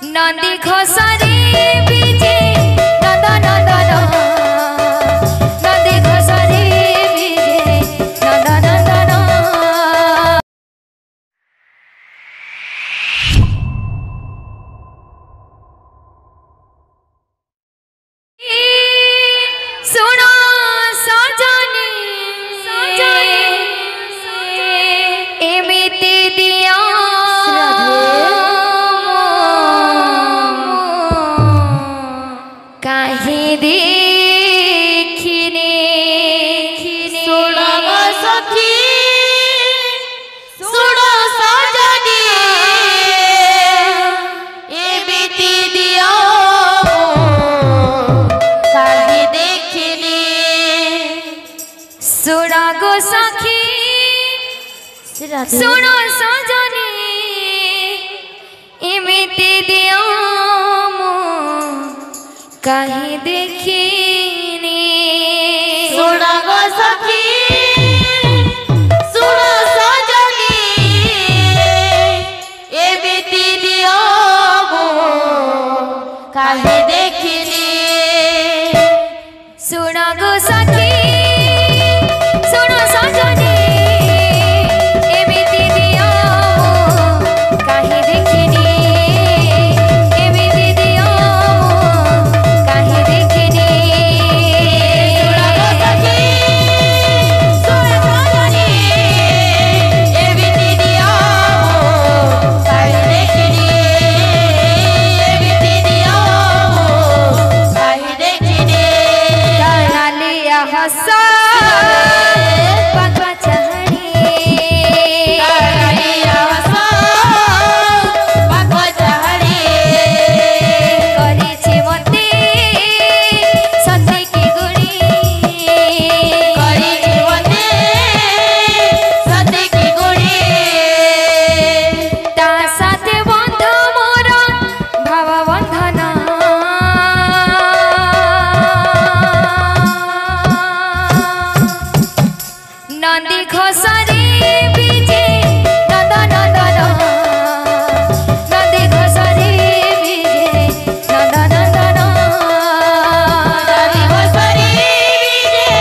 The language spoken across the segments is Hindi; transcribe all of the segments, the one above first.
नंदी घोषारी बीजे नंद नंदन नंदी घोषारी बीजे नंद नंदन सुनो सजनी एमिति दिया काहे देखिने सुनो सखी सुनो सजनी एमिति दिया काहे देखिने सुनो गो सखी सुनो सजनी एमिति दिया काहे देखिने सुनो गो सखी सुनो सजनी एमिति दिया काहे देखिने सुनो गो सखी सुनो सजनी एमिति दिया काहे देखिने एमिति दिया काहे देखिने सुनो गो सखी सुनो सजनी एमिति दिया काहे देखिने एमिति दिया काहे देखिने कालिया हसा पगवा चढ़ी कालिया हसा पगवा चढ़ी करिछि मते सते की गुड़ी करिछि मते सते की गुड़ी ता साथे बंध मोर भाव बंधन नंदी घोषारी बीजे नंद नंदन नंदी घोषारी बीजे नंद नंदन नंदी घोषारी बीजे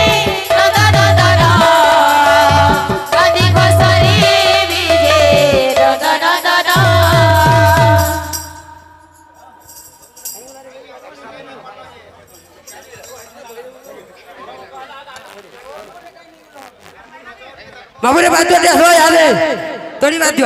नंद नंदन नंदी घोषारी बीजे नंद नंदन बाबूरे बाध्य देखो यादे तोरी बाध्य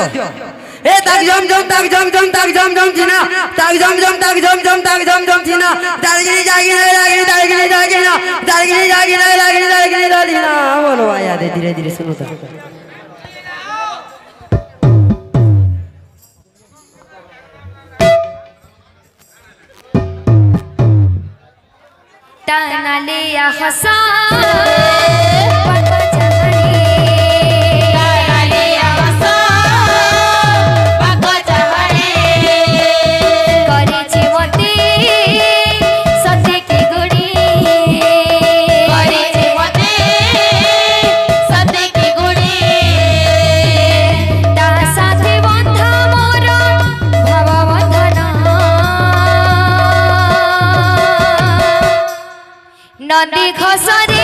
ए ताक जम जम ताक जम जम ताक जम जम थीना ताक जम जम ताक जम जम ताक जम जम थीना दालगिनी जागिना दालगिनी दालगिनी जागिना दालगिनी जागिना दालगिनी दालगिनी दालगिना बोलो यादे धीरे धीरे सुनो तो ताना लिया हसा कालिया हसा पगवा चढ़ी करिछि मते सते की गुड़ी करिछि मते सते की गुड़ी ता साथे बंध मोर भाव बंधन नंदी घोषारी